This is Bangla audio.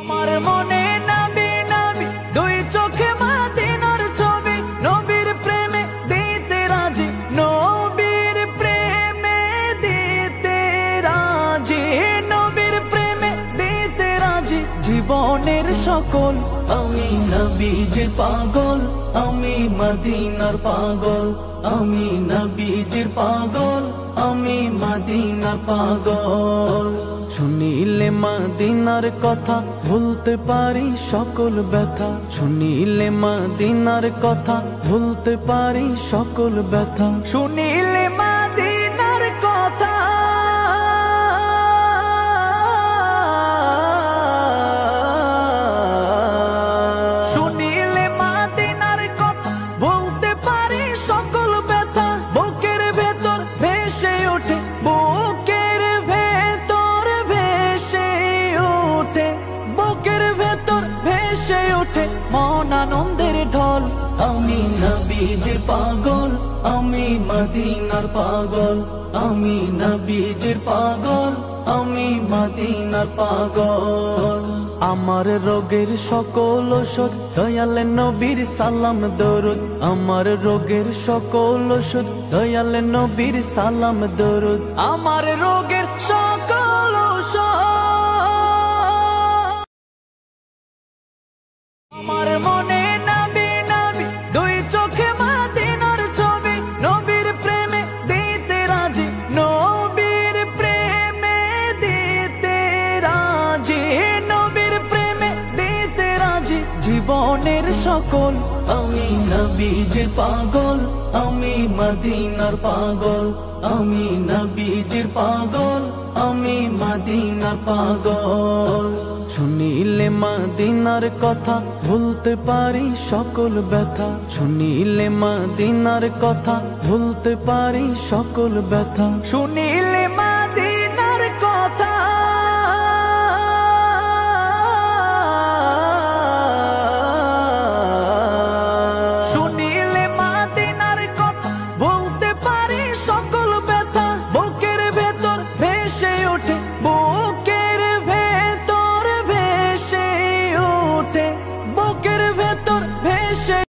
আমার মনে নবী নবী দুই চোখে মদিনার ছবি, নবীর প্রেমে দিতে রাজি, নবীর প্রেমে দিতে রাজি, নবীর প্রেমে দিতে রাজি। জীবনের সকল আমি নবীজির পাগল, আমি মদিনার পাগল, আমি নবীজির পাগল, আমি মদিনার পাগল। শুনিলে মদিনার কথা ভুলতে পারি সকল ব্যথা, শুনিলে মদিনার কথা ভুলতে পারি সকল ব্যথা, শুনিলে মদিনার কথা শুনিলে মদিনার কথা ভুলতে পারি সকল ব্যথা। বুকের ভেতর ভেসে ওঠে, বুকের ভেতর ভেসে ওঠে, বুকের ভেতর ভেসে ওঠে মন আনন্দের ঢল। আমি নবীজির পাগল, আমি মদিনার পাগল, আমি নবীজির পাগল, আমি মদিনার পাগল। আমার রোগের সকল ওষুধ দয়াল নবীর সালাম দরুদ, আমার রোগের সকল ওষুধ দয়াল নবীর সালাম দরুদ, আমার রোগের সকল ওষুধ। আমার মনে নবী নবী দুই চোখে মদিনার ছবি, নবীর প্রেমে দিতে রাজি, নবীর প্রেমে দিতে রাজি, নবীর প্রেমে দিতে রাজি। জীবনের সকল আমি নবীজির পাগল, আমি মদিনার পাগল, আমি নবীজির পাগল, আমি মদিনার পাগল। শুনিলে মদিনার কথা ভুলতে পারি সকল ব্যথা, শুনিলে মদিনার কথা ভুলতে পারি সকল ব্যথা, শুনিলে